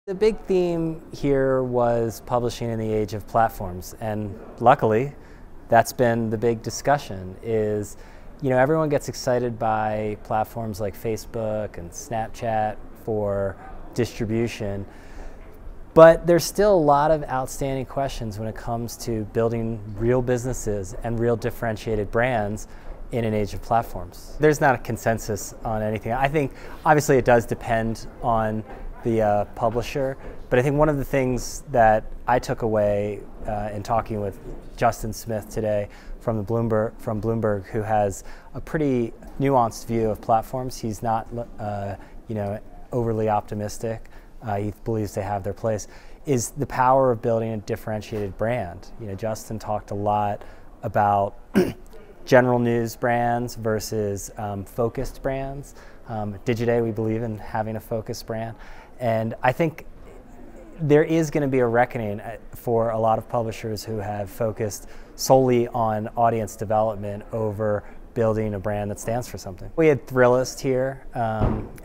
The big theme here was publishing in the age of platforms, and luckily that's been the big discussion is, everyone gets excited by platforms like Facebook and Snapchat for distribution, but there's still a lot of outstanding questions when it comes to building real businesses and real differentiated brands in an age of platforms. There's not a consensus on anything. I think obviously it does depend on the publisher, but I think one of the things that I took away in talking with Justin Smith today from Bloomberg, who has a pretty nuanced view of platforms. He's not overly optimistic. He believes they have their place, is the power of building a differentiated brand. Justin talked a lot about general news brands versus focused brands. Digiday, we believe in having a focused brand. And I think there is going to be a reckoning for a lot of publishers who have focused solely on audience development over building a brand that stands for something. We had Thrillist here.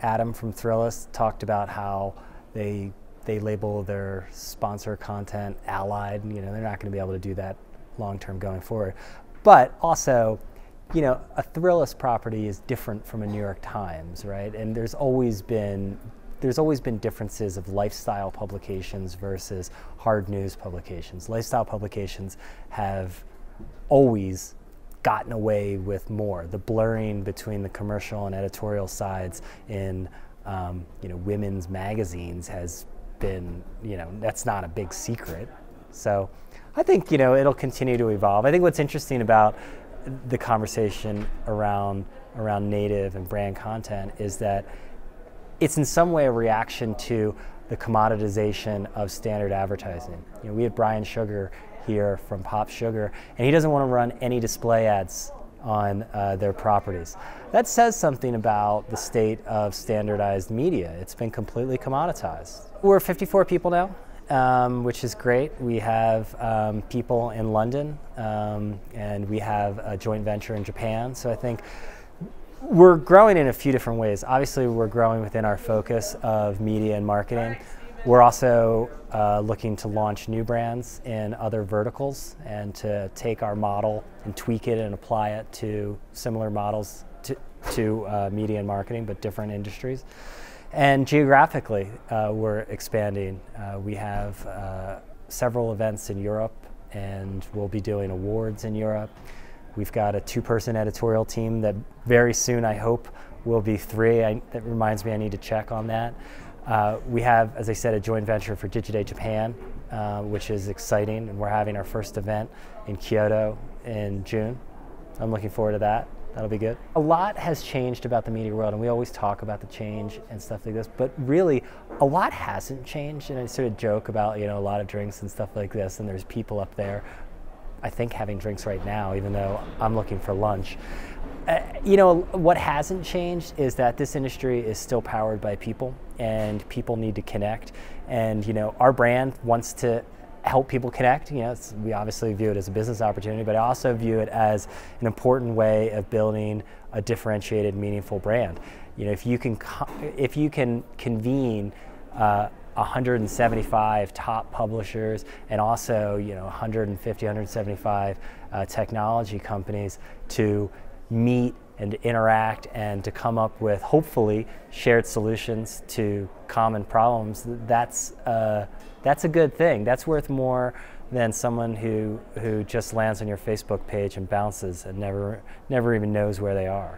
Adam from Thrillist talked about how they label their sponsor content allied. They're not going to be able to do that long term going forward. But also, a Thrillist property is different from a New York Times, right? And there's always been differences of lifestyle publications versus hard news publications. Lifestyle publications have always gotten away with more. The blurring between the commercial and editorial sides in women's magazines has been, that's not a big secret. So I think, it'll continue to evolve. I think what's interesting about the conversation around native and brand content is that it's in some way a reaction to the commoditization of standard advertising. We had Brian Sugar here from Pop Sugar, and he doesn't want to run any display ads on their properties. That says something about the state of standardized media. It's been completely commoditized. We're 54 people now, which is great. We have people in London, and we have a joint venture in Japan. So I think we're growing in a few different ways. Obviously, we're growing within our focus of media and marketing. We're also looking to launch new brands in other verticals and to take our model and tweak it and apply it to similar models to media and marketing, but different industries. And geographically, we're expanding. We have several events in Europe, and we'll be doing awards in Europe. We've got a 2-person editorial team that very soon, I hope, will be 3. That reminds me I need to check on that. We have, as I said, a joint venture for Digiday Japan, which is exciting, and we're having our first event in Kyoto in June. I'm looking forward to that. That'll be good. A lot has changed about the media world, and we always talk about the change and stuff like this, but really, a lot hasn't changed. And I sort of joke about, a lot of drinks and stuff like this, and there's people up there, I think, having drinks right now, even though I'm looking for lunch. What hasn't changed is that this industry is still powered by people, and people need to connect. And our brand wants to help people connect. We obviously view it as a business opportunity, but I also view it as an important way of building a differentiated, meaningful brand. If you can convene 175 top publishers and also 150, 175 technology companies to meet and interact and to come up with hopefully shared solutions to common problems, that's a good thing. That's worth more than someone who just lands on your Facebook page and bounces and never even knows where they are.